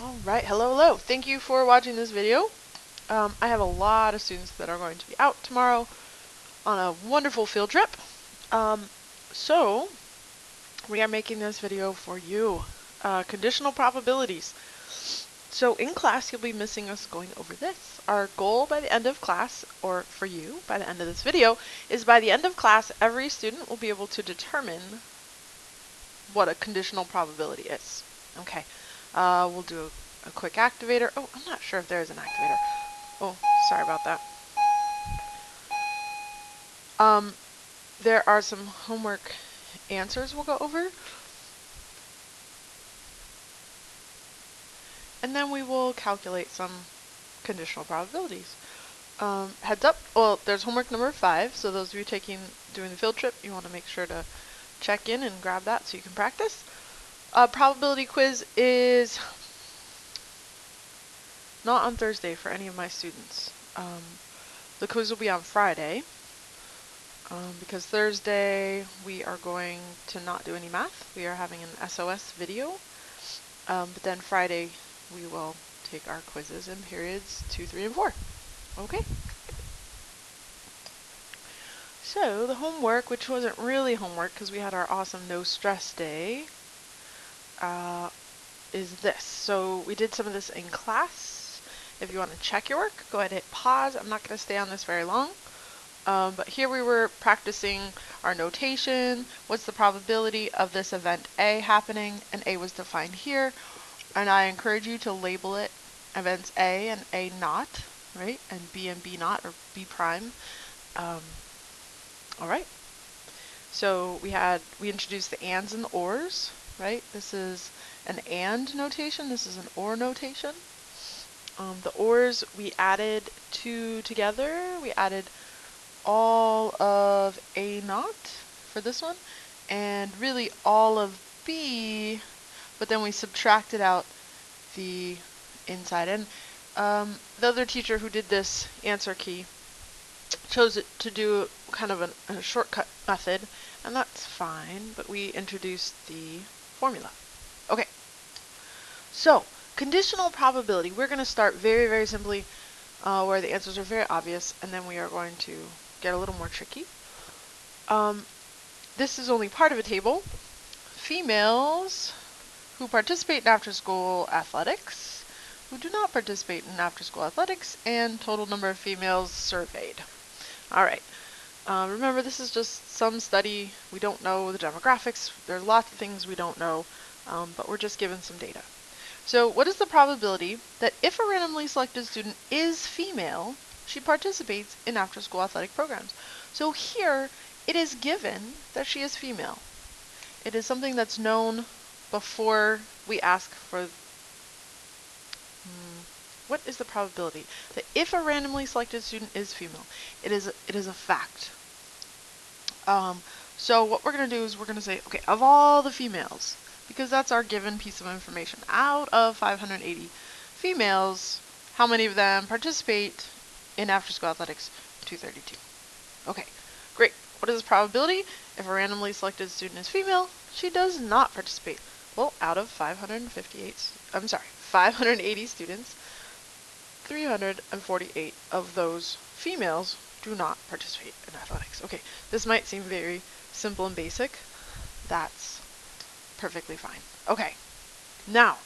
Alright, hello. Thank you for watching this video. I have a lot of students that are going to be out tomorrow on a wonderful field trip. So we are making this video for you. Conditional probabilities. So in class you'll be missing us going over this. Our goal by the end of class, or for you by the end of this video, is by the end of class every student will be able to determine what a conditional probability is. Okay, we'll do a quick activator. Oh, I'm not sure if there is an activator. Oh, sorry about that. There are some homework answers we'll go over. And then we will calculate some conditional probabilities. Heads up, well, there's homework number 5, so those of you doing the field trip, you want to make sure to check in and grab that so you can practice. Probability quiz is not on Thursday for any of my students. The quiz will be on Friday, because Thursday we are going to not do any math. We are having an SOS video, but then Friday we will take our quizzes in periods 2, 3, and 4. Okay. So the homework, which wasn't really homework because we had our awesome no stress day, is this. So we did some of this in class. If you want to check your work, go ahead and hit pause. I'm not going to stay on this very long. But here we were practicing our notation. What's the probability of this event A happening? And A was defined here. And I encourage you to label it events A and A not, right? And B not, or B prime. All right. So we introduced the ands and the ors, right? This is an and notation. This is an or notation. The ors, we added 2 together. We added all of A naught for this one, and really all of B, but then we subtracted out the inside. And the other teacher who did this answer key chose it to do kind of a shortcut method, and that's fine, but we introduced the formula. Okay, so conditional probability, we're going to start very, very simply where the answers are very obvious, and then we are going to get a little more tricky. This is only part of a table. Females who participate in after-school athletics, who do not participate in after-school athletics, and total number of females surveyed. All right. Remember, this is just some study. We don't know the demographics. There's lots of things we don't know, but we're just given some data. So what is the probability that if a randomly selected student is female, she participates in after-school athletic programs? So here, it is given that she is female. It is something that's known before we ask for what is the probability that if a randomly selected student is female? It is a fact. So what we're going to do is we're going to say, okay, of all the females, because that's our given piece of information, out of 580 females, how many of them participate in after-school athletics? 232. Okay, great. What is the probability? If a randomly selected student is female, she does not participate. Well, out of 580 students, 348 of those females do not participate in athletics. Okay, this might seem very simple and basic. That's perfectly fine. Okay, now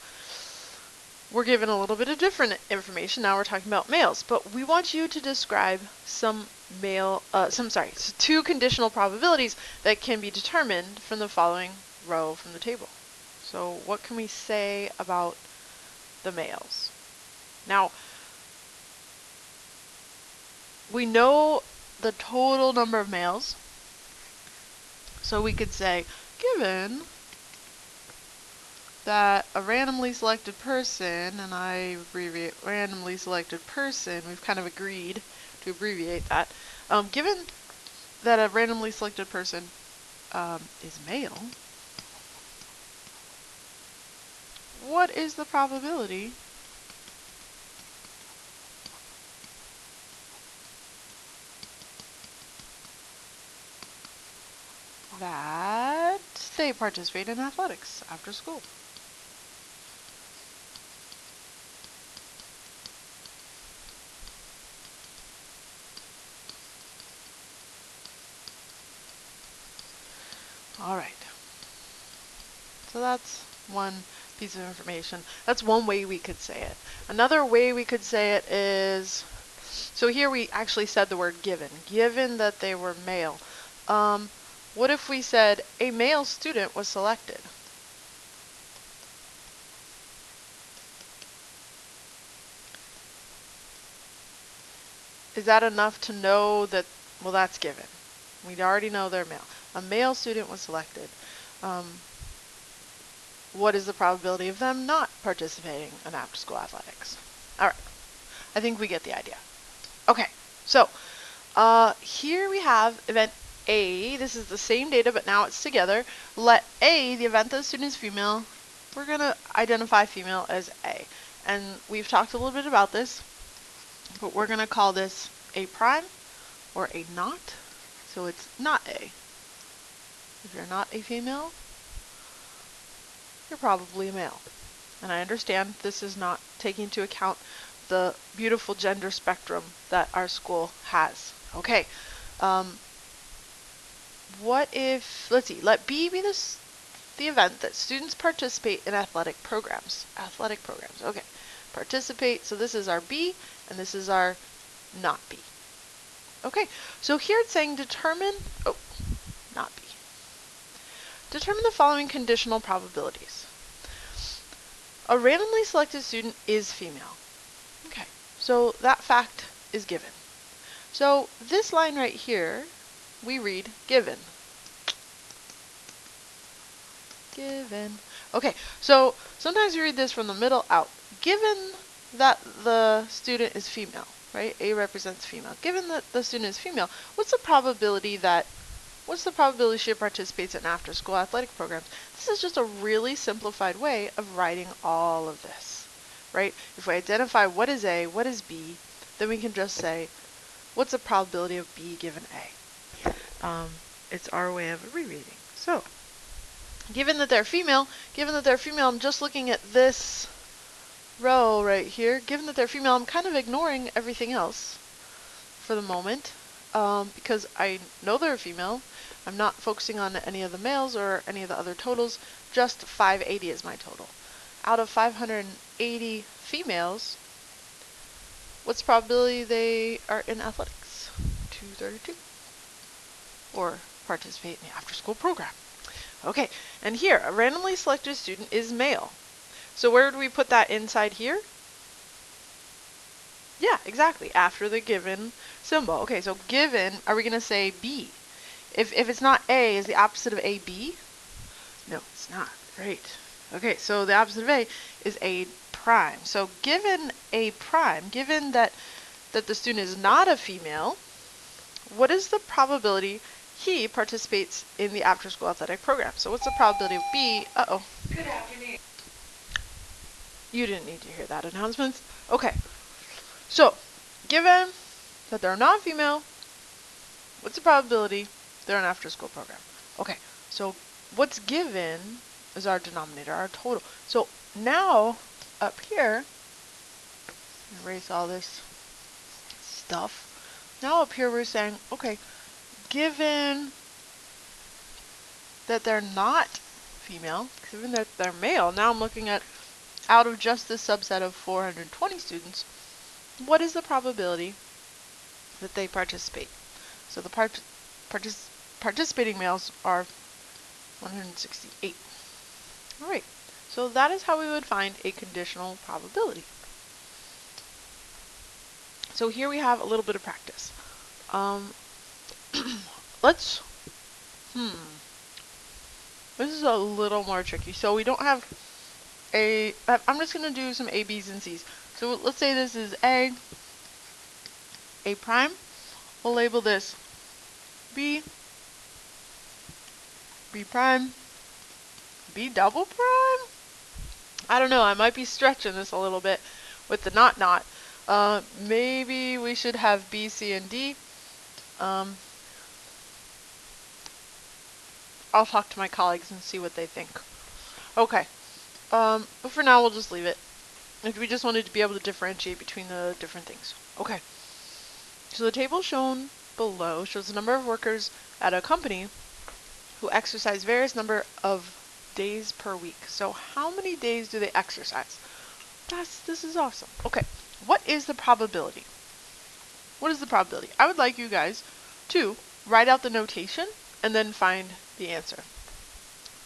we're given a little bit of different information. Now we're talking about males, but we want you to describe two conditional probabilities that can be determined from the following row from the table. So what can we say about the males? Now, we know the total number of males, so we could say, given that a randomly selected person, and I abbreviate randomly selected person, we've kind of agreed to abbreviate that, given that a randomly selected person is male, what is the probability that they participate in athletics after school? All right. So that's one piece of information. That's one way we could say it. Another way we could say it is, so here we actually said the word given. Given that they were male. What if we said a male student was selected? Is that enough to know that, well, that's given. We already know they're male. A male student was selected. What is the probability of them not participating in after-school athletics? All right, I think we get the idea. Okay, so here we have event A. This is the same data, but now it's together. Let A, the event that the student is female, we're going to identify female as A. And we've talked a little bit about this, but we're going to call this A prime or A not. So it's not A. If you're not a female, you're probably a male. And I understand this is not taking into account the beautiful gender spectrum that our school has. Okay. What if, let's see, let B be the event that students participate in athletic programs. Athletic programs, okay. Participate, so this is our B, and this is our not B. Okay, so here it's saying determine, oh, not B. Determine the following conditional probabilities. A randomly selected student is female. Okay, so that fact is given. So this line right here, we read given. Given. Okay, so sometimes we read this from the middle out. Given that the student is female, right? A represents female. Given that the student is female, what's the probability she participates in after-school athletic programs? This is just a really simplified way of writing all of this, right? If we identify what is A, what is B, then we can just say, what's the probability of B given A? It's our way of rereading. So, given that they're female, I'm just looking at this row right here. Given that they're female, I'm kind of ignoring everything else for the moment because I know they're female. I'm not focusing on any of the males or any of the other totals. Just 580 is my total. Out of 580 females, what's the probability they are in athletics? 232. Or participate in the after-school program. Okay, and here, a randomly selected student is male. So where would we put that inside here? Yeah, exactly, after the given symbol. Okay, so given, are we going to say B? If it's not A, is the opposite of A B? No, it's not. Great. Okay, so the opposite of A is A prime. So given A prime, given that the student is not a female, what is the probability he participates in the after-school athletic program? So what's the probability of B? Uh-oh. Good afternoon. You didn't need to hear that announcement. Okay. So, given that they're not female, what's the probability they're in an after-school program? Okay. So, what's given is our denominator, our total. So, now, up here, erase all this stuff. Now up here we're saying, okay, given that they're not female, given that they're male, now I'm looking at out of just this subset of 420 students, what is the probability that they participate? So the participating males are 168. All right, so that is how we would find a conditional probability. So here we have a little bit of practice. Let's, this is a little more tricky. So we don't have I'm just going to do some A, B's, and C's. So let's say this is A prime. We'll label this B prime, B double prime? I don't know, I might be stretching this a little bit with the not. Maybe we should have B, C, and D. I'll talk to my colleagues and see what they think. Okay. But for now, we'll just leave it. If we just wanted to be able to differentiate between the different things. Okay. So the table shown below shows the number of workers at a company who exercise various number of days per week. So how many days do they exercise? This is awesome. Okay, what is the probability? What is the probability? I would like you guys to write out the notation and then find the answer,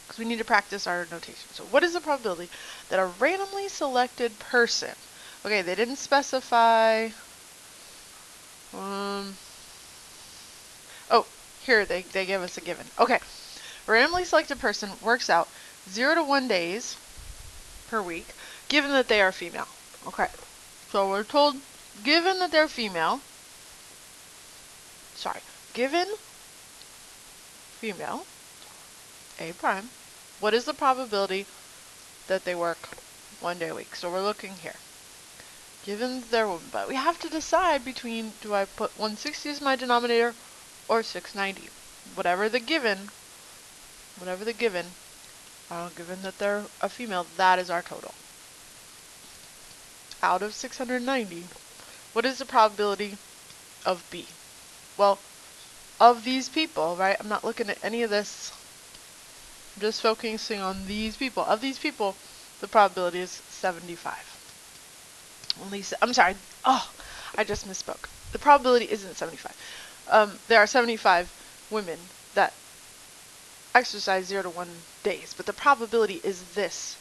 because we need to practice our notation. So what is the probability that a randomly selected person, okay, they didn't specify, oh, here they give us a given. Okay, a randomly selected person works out 0 to 1 days per week, given that they are female. Okay, so we're told, given that they're female, given female, A prime, what is the probability that they work 1 day a week? So we're looking here. Given their woman, but we have to decide between, do I put 160 as my denominator or 690? Whatever the given, given that they're a female, that is our total. Out of 690, what is the probability of B? Well, of these people, right? I'm not looking at any of this. I'm just focusing on these people. Of these people, the probability is 75. I'm sorry. Oh, I just misspoke. The probability isn't 75. There are 75 women that exercise 0 to 1 days, but the probability is this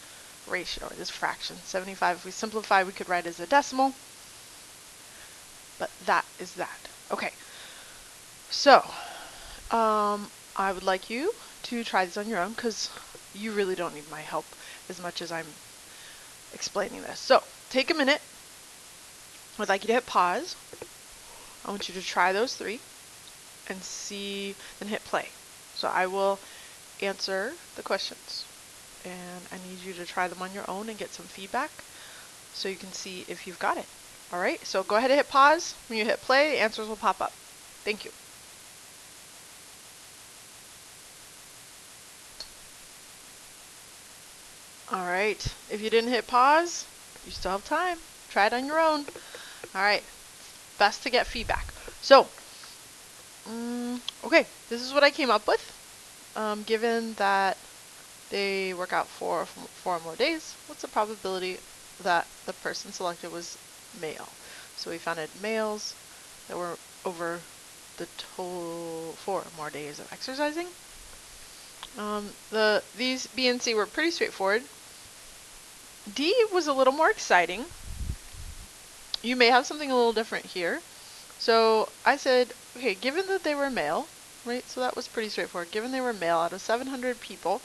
ratio, or this fraction, 75. If we simplify, we could write it as a decimal, but that is that. Okay, so I would like you to try this on your own, because you really don't need my help as much as I'm explaining this. So take a minute. I'd like you to hit pause. I want you to try those 3 and see, then hit play. So I will answer the questions, and I need you to try them on your own and get some feedback so you can see if you've got it. All right, so go ahead and hit pause. When you hit play, the answers will pop up. Thank you. All right, if you didn't hit pause, you still have time. Try it on your own. All right, best to get feedback. So, okay, this is what I came up with. Given that they work out 4 or more days, what's the probability that the person selected was male? So we found males that were over the total 4 or more days of exercising. These B and C were pretty straightforward. D was a little more exciting. You may have something a little different here. So I said, okay, given that they were male, right? So that was pretty straightforward. Given they were male out of 700 people.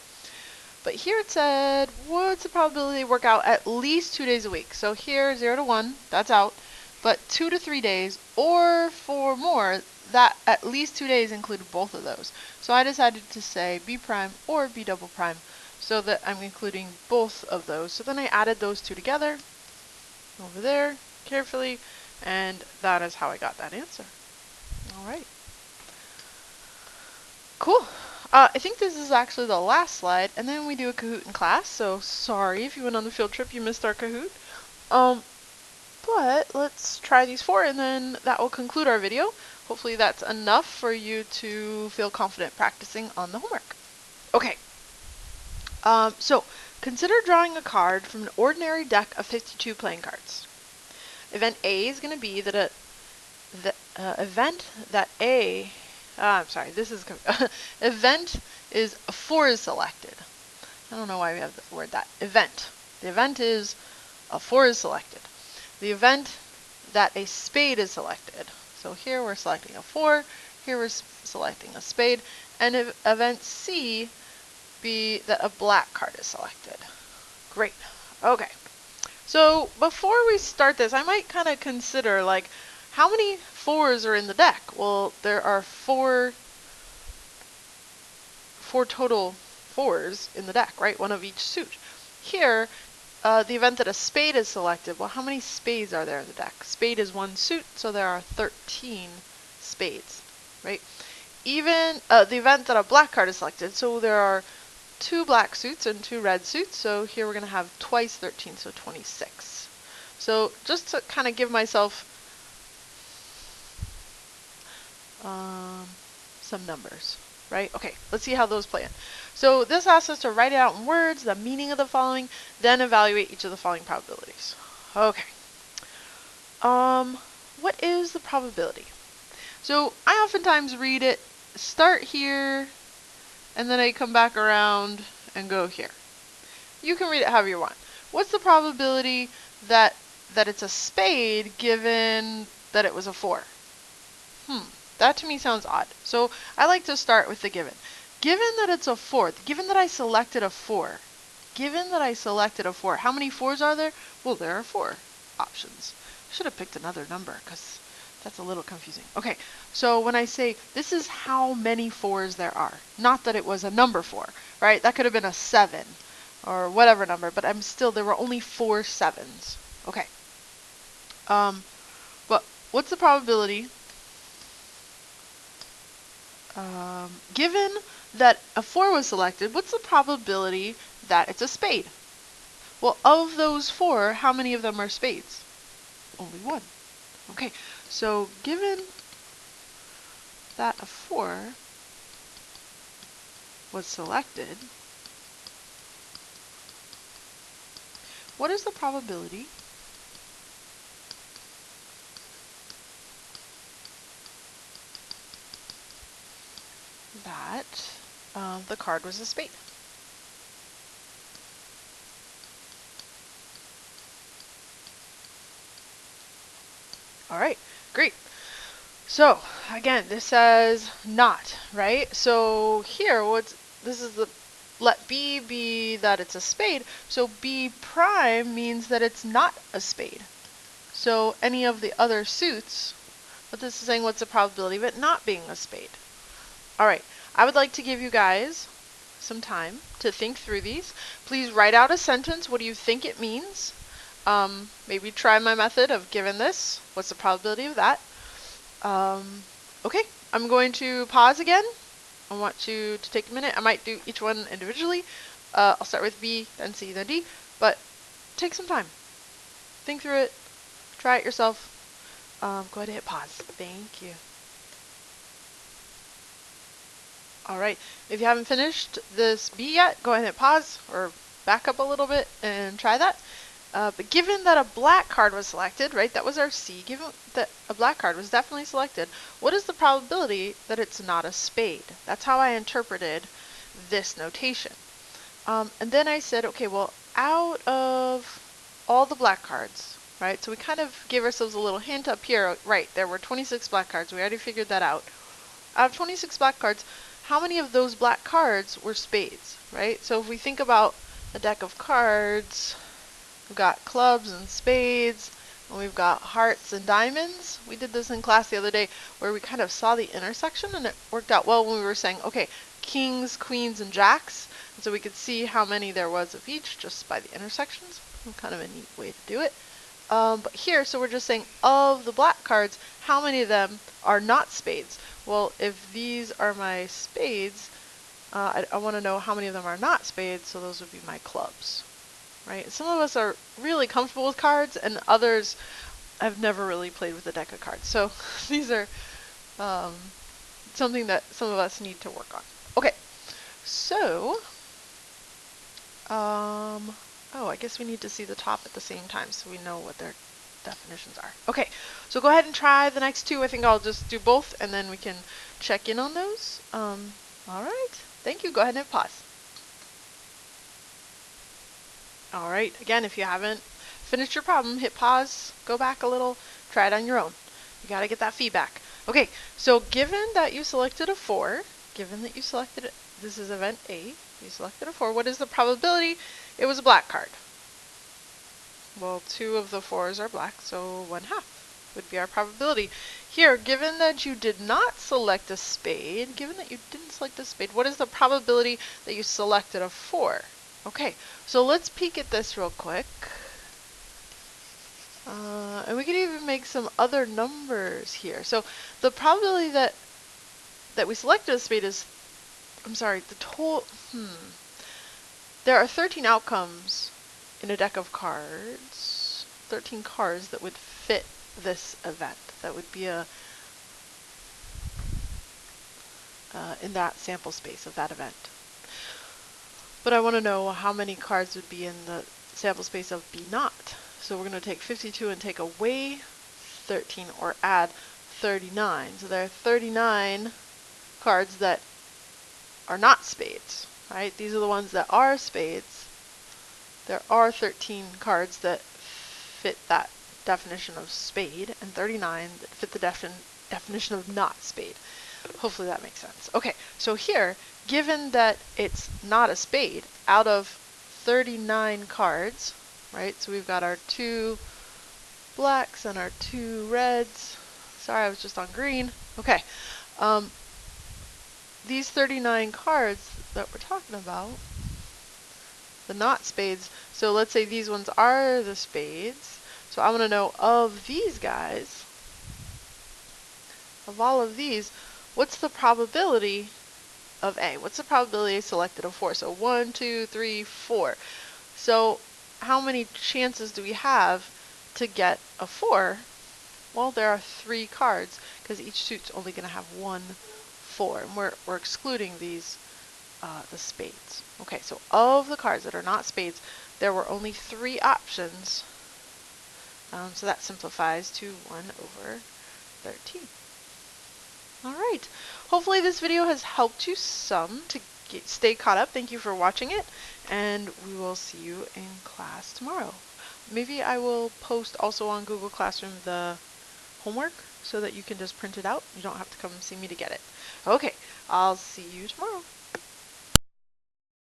But here it said, what's the probability they work out at least 2 days a week? So here, 0 to 1, that's out. But 2 to 3 days, or 4 more, that at least 2 days included both of those. So I decided to say B prime or B double prime, so that I'm including both of those. So then I added those 2 together, over there, carefully, and that is how I got that answer. All right. Cool. I think this is actually the last slide, and then we do a Kahoot in class, so sorry if you went on the field trip, you missed our Kahoot. But let's try these 4, and then that will conclude our video. Hopefully that's enough for you to feel confident practicing on the homework. Okay. So consider drawing a card from an ordinary deck of 52 playing cards. Event A is going to be that event is a 4 is selected. I don't know why we have the word that. Event. The event is a 4 is selected. The event that a spade is selected. So here we're selecting a 4, here we're selecting a spade, and event C be that a black card is selected. Great. Okay. So before we start this, I might kind of consider, like, how many 4s are in the deck? Well, there are four total 4s in the deck, right? 1 of each suit. Here, the event that a spade is selected, well, how many spades are there in the deck? Spade is 1 suit, so there are 13 spades, right? Even the event that a black card is selected, so there are 2 black suits and 2 red suits, so here we're going to have twice 13, so 26. So just to kind of give myself some numbers. right? Okay, let's see how those play in. So this asks us to write it out in words, the meaning of the following, then evaluate each of the following probabilities. Okay. What is the probability? So I oftentimes read it, start here, and then I come back around and go here. You can read it however you want. What's the probability that it's a spade given that it was a 4? That to me sounds odd. So I like to start with the given. Given that it's a 4, given that I selected a 4, how many 4s are there? Well, there are 4 options. I should have picked another number because that's a little confusing. Okay, so when I say this is how many 4s there are, not that it was a number 4, right? That could have been a 7 or whatever number, but there were only 4 7s. Okay. But what's the probability? Given that a 4 was selected, what's the probability that it's a spade? Well, of those 4, how many of them are spades? Only 1. Okay, so given that a 4 was selected, what is the probability that the card was a spade? All right, great. So again, this says not, right? So here, let B be that it's a spade. So B prime means that it's not a spade. So any of the other suits, but this is saying what's the probability of it not being a spade. All right, I would like to give you guys some time to think through these. Please write out a sentence. What do you think it means? Maybe try my method of given this. What's the probability of that? Okay, I'm going to pause again. I want you to take a minute. I might do each one individually. I'll start with B, then C, then D, but take some time. Think through it. Try it yourself. Go ahead and hit pause. Thank you. All right, if you haven't finished this B yet, go ahead and hit pause or back up a little bit and try that. But given that a black card was selected, right, that was our C, given that a black card was definitely selected, what is the probability that it's not a spade? That's how I interpreted this notation. And then I said, okay, well, out of all the black cards, right, so we kind of gave ourselves a little hint up here, right, there were 26 black cards, we already figured that out. Out of 26 black cards, how many of those black cards were spades, right? So if we think about a deck of cards, we've got clubs and spades, and we've got hearts and diamonds. We did this in class the other day where we kind of saw the intersection, and it worked out well when we were saying, okay, kings, queens, and jacks. And so we could see how many there was of each just by the intersections. Kind of a neat way to do it. But here, so we're just saying of the black cards, how many of them are not spades? Well, if these are my spades, I want to know how many of them are not spades, so those would be my clubs, right? Some of us are really comfortable with cards, and others have never really played with a deck of cards. So these are something that some of us need to work on. Okay, so, oh, I guess we need to see the top at the same time so we know what their definitions are. Okay, so go ahead and try the next two. I think I'll just do both and then we can check in on those. All right, thank you. Go ahead and pause. All right, again, if you haven't finished your problem, hit pause, go back a little, try it on your own. You got to get that feedback. Okay, so given that you selected a 4, this is event A, you selected a 4, what is the probability it was a black card? Well, 2 of the 4s are black, so 1/2 would be our probability. Here, given that you did not select a spade, what is the probability that you selected a 4? Okay, so let's peek at this real quick. And we can even make some other numbers here. So the probability that we selected a spade is, there are 13 outcomes in a deck of cards, 13 cards that would fit this event. That would be a in that sample space of that event. But I want to know how many cards would be in the sample space of B naught. So we're going to take 52 and take away 13 or add 39. So there are 39 cards that are not spades, right? These are the ones that are spades. There are 13 cards that fit that definition of spade and 39 that fit the definition of not spade. Hopefully that makes sense. Okay, so here, given that it's not a spade, out of 39 cards, right? So we've got our 2 blacks and our 2 reds. Sorry, I was just on green. Okay, these 39 cards that we're talking about, the not spades, so let's say these ones are the spades. So I want to know of these guys, of all of these, what's the probability of A? What's the probability I selected of 4? So 1, 2, 3, 4. So how many chances do we have to get a 4? Well, there are 3 cards because each suit's only going to have 1 4. And we're excluding these, the spades. Okay, so of the cards that are not spades, there were only 3 options. So that simplifies to 1 over 13. All right. Hopefully this video has helped you some to stay caught up. Thank you for watching it, and we will see you in class tomorrow. Maybe I will post also on Google Classroom the homework so that you can just print it out. You don't have to come see me to get it. Okay, I'll see you tomorrow.